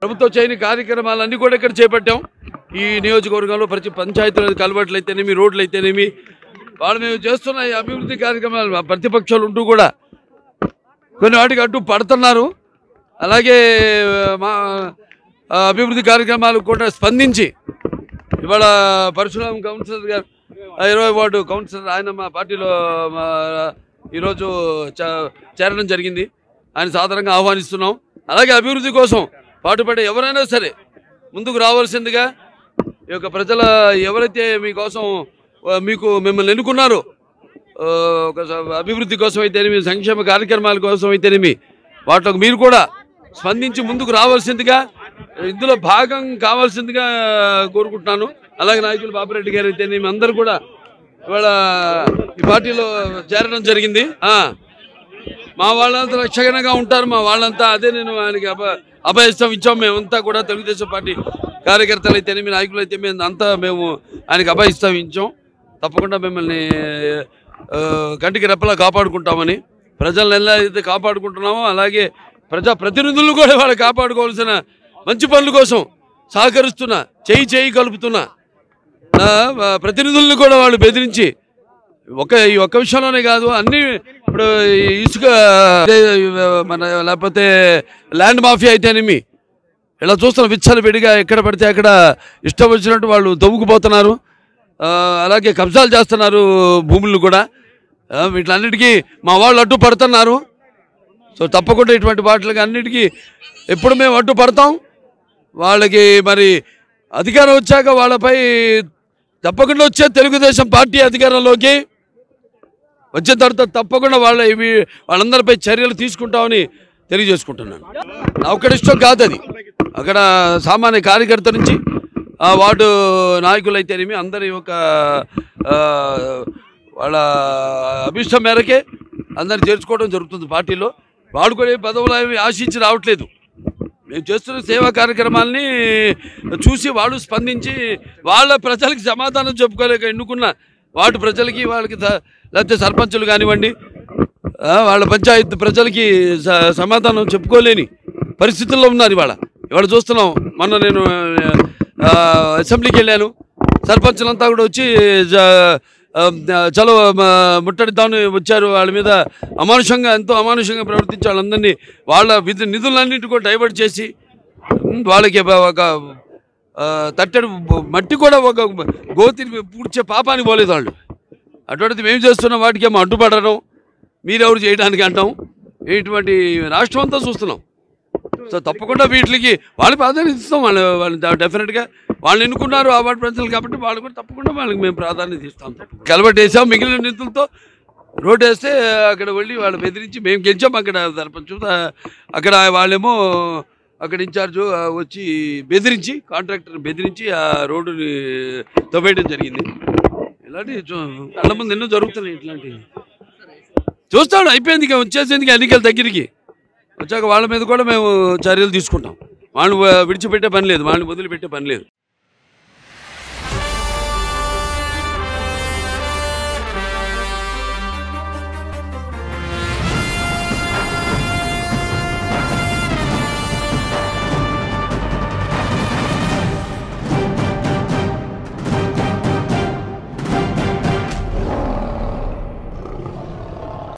ప్రభుత్వం చేయని కార్యక్రమాలన్నీ కూడా ఇక్కడ చేపట్టాం. ఈ నియోజకవర్గంలో ప్రతి పంచాయతీల కలవట్లు అయితేనేమి, రోడ్లు అయితేనేమి, వాళ్ళు మేము చేస్తున్న ఈ అభివృద్ధి కార్యక్రమాలు ప్రతిపక్షాలు ఉంటూ కూడా కొన్ని వాటికి అడ్డు పడుతున్నారు. అలాగే మా అభివృద్ధి కార్యక్రమాలు కూడా స్పందించి ఇవాళ పరశురామ్ కౌన్సిలర్ గారు 20వ వార్డు కౌన్సిలర్ ఆయన మా పార్టీలో ఈరోజు చేరడం జరిగింది. ఆయన సాధారణంగా ఆహ్వానిస్తున్నాం. అలాగే అభివృద్ధి కోసం పాటుపడే ఎవరైనా సరే ముందుకు రావాల్సిందిగా ఈ యొక్క ప్రజల ఎవరైతే మీకోసం మిమ్మల్ని ఎన్నుకున్నారో ఒక అభివృద్ధి కోసం అయితేనేమి, సంక్షేమ కార్యక్రమాల కోసం అయితేనేమి, వాటికి మీరు కూడా స్పందించి ముందుకు రావాల్సిందిగా, ఇందులో భాగం కావాల్సిందిగా కోరుకుంటున్నాను. అలాగే నాయకులు బాపిరెడ్డి గారు అయితేనేమి అందరూ కూడా ఇవాళ ఈ పార్టీలో చేరడం జరిగింది. మా వాళ్ళంతా రక్షణగా ఉంటారు. మా వాళ్ళంతా అదే నేను ఆయనకి అభయస్థం ఇచ్చాం. మేమంతా కూడా తెలుగుదేశం పార్టీ కార్యకర్తలు అయితేనేమి, నాయకులు అయితే అంతా మేము ఆయనకి అభయస్థం ఇచ్చాం. తప్పకుండా మిమ్మల్ని కంటికి రెప్పలా కాపాడుకుంటామని, ప్రజలను ఎలా అయితే కాపాడుకుంటున్నామో అలాగే ప్రజాప్రతినిధులను కూడా వాళ్ళు కాపాడుకోవాల్సిన మంచి పనుల కోసం సహకరిస్తున్నా, చేయి కలుపుతున్నా ప్రతినిధులను కూడా వాళ్ళు బెదిరించి ఈ ఒక్క విషయంలోనే కాదు, అన్ని ఇప్పుడు ఇసుక లేకపోతే ల్యాండ్ మాఫియా అయితేనేమి ఇలా చూస్తున్న విచ్చలవిడిగా ఎక్కడ పడితే అక్కడ ఇష్టం వచ్చినట్టు వాళ్ళు తవ్వుకుపోతున్నారు. అలాగే కబ్జాలు చేస్తున్నారు భూములను కూడా. వీటిలన్నిటికీ మా వాళ్ళు అడ్డు పడుతున్నారు. సో తప్పకుండా ఇటువంటి వాటికి అన్నిటికీ ఎప్పుడు మేము అడ్డు పడతాం. వాళ్ళకి మరి అధికారం వచ్చాక వాళ్ళపై తప్పకుండా వచ్చే తెలుగుదేశం పార్టీ అధికారంలోకి వచ్చిన తర్వాత తప్పకుండా వాళ్ళందరిపై చర్యలు తీసుకుంటామని తెలియజేసుకుంటున్నాను. నా ఒక్కడి ఇష్టం కాదు అది. అక్కడ సామాన్య కార్యకర్త నుంచి వార్డు నాయకులు అయితేనేమి అందరి యొక్క వాళ్ళ అభిష్టం మేరకే అందరిని చేర్చుకోవడం జరుగుతుంది పార్టీలో. వాళ్ళు కూడా పదవులు అవి ఆశించి రావట్లేదు. మేము చేస్తున్న సేవా కార్యక్రమాలని చూసి వాళ్ళు స్పందించి వాళ్ళ ప్రజలకి సమాధానం చెప్పుకోలేక ఎన్నుకున్న వాటి ప్రజలకి వాళ్ళకి లేకపోతే సర్పంచులు కానివ్వండి, వాళ్ళ పంచాయతీ ప్రజలకి సమాధానం చెప్పుకోలేని పరిస్థితుల్లో ఉన్నారు. ఇవాళ చూస్తున్నాం. మొన్న నేను అసెంబ్లీకి వెళ్ళాను. సర్పంచులంతా కూడా వచ్చి చలో ముట్టడిద్దామని వచ్చారు. వాళ్ళ మీద ఎంతో అమానుషంగా ప్రవర్తించి వాళ్ళందరినీ వాళ్ళ నిధులన్నింటి కూడా డైవర్ట్ చేసి వాళ్ళకి ఒక తట్టెడు మట్టి కూడా ఒక గోతిని పూడ్చే పాపానికి పోలేదు వాళ్ళు. అటువంటిది మేము చేస్తున్న వాటికేమో అడ్డుపడడం, మీరెవరు చేయడానికి అంటాం. ఇటువంటి రాష్ట్రం అంతా చూస్తున్నాం. సో తప్పకుండా వీటికి వాళ్ళు ప్రాధాన్యత ఇస్తాం. వాళ్ళు డెఫినెట్గా వాళ్ళు ఎన్నుకున్నారు ఆ వార్డు ప్రజలు కాబట్టి వాళ్ళు కూడా తప్పకుండా వాళ్ళకి మేము ప్రాధాన్యత ఇస్తాం. కలబట్టి వేసాం. మిగిలిన నిధులతో రోడ్డు వేస్తే అక్కడ వెళ్ళి వాళ్ళు బెదిరించి మేము గెలిచాం. అక్కడ సర్పంచ్ అక్కడ వాళ్ళేమో అక్కడ ఇన్ఛార్జు వచ్చి బెదిరించి, కాంట్రాక్టర్ బెదిరించి ఆ రోడ్డుని తవ్వేయడం జరిగింది. ఇలాంటివి కళ్ళ ముందు ఎన్నో జరుగుతున్నాయి. ఇట్లాంటివి చూస్తాడు. అయిపోయింది, ఇక వచ్చేసింది ఎన్నికల దగ్గరికి వచ్చాక వాళ్ళ మీద కూడా మేము చర్యలు తీసుకుంటాం. వాళ్ళని విడిచిపెట్టే పని లేదు, వాళ్ళని వదిలిపెట్టే పని లేదు.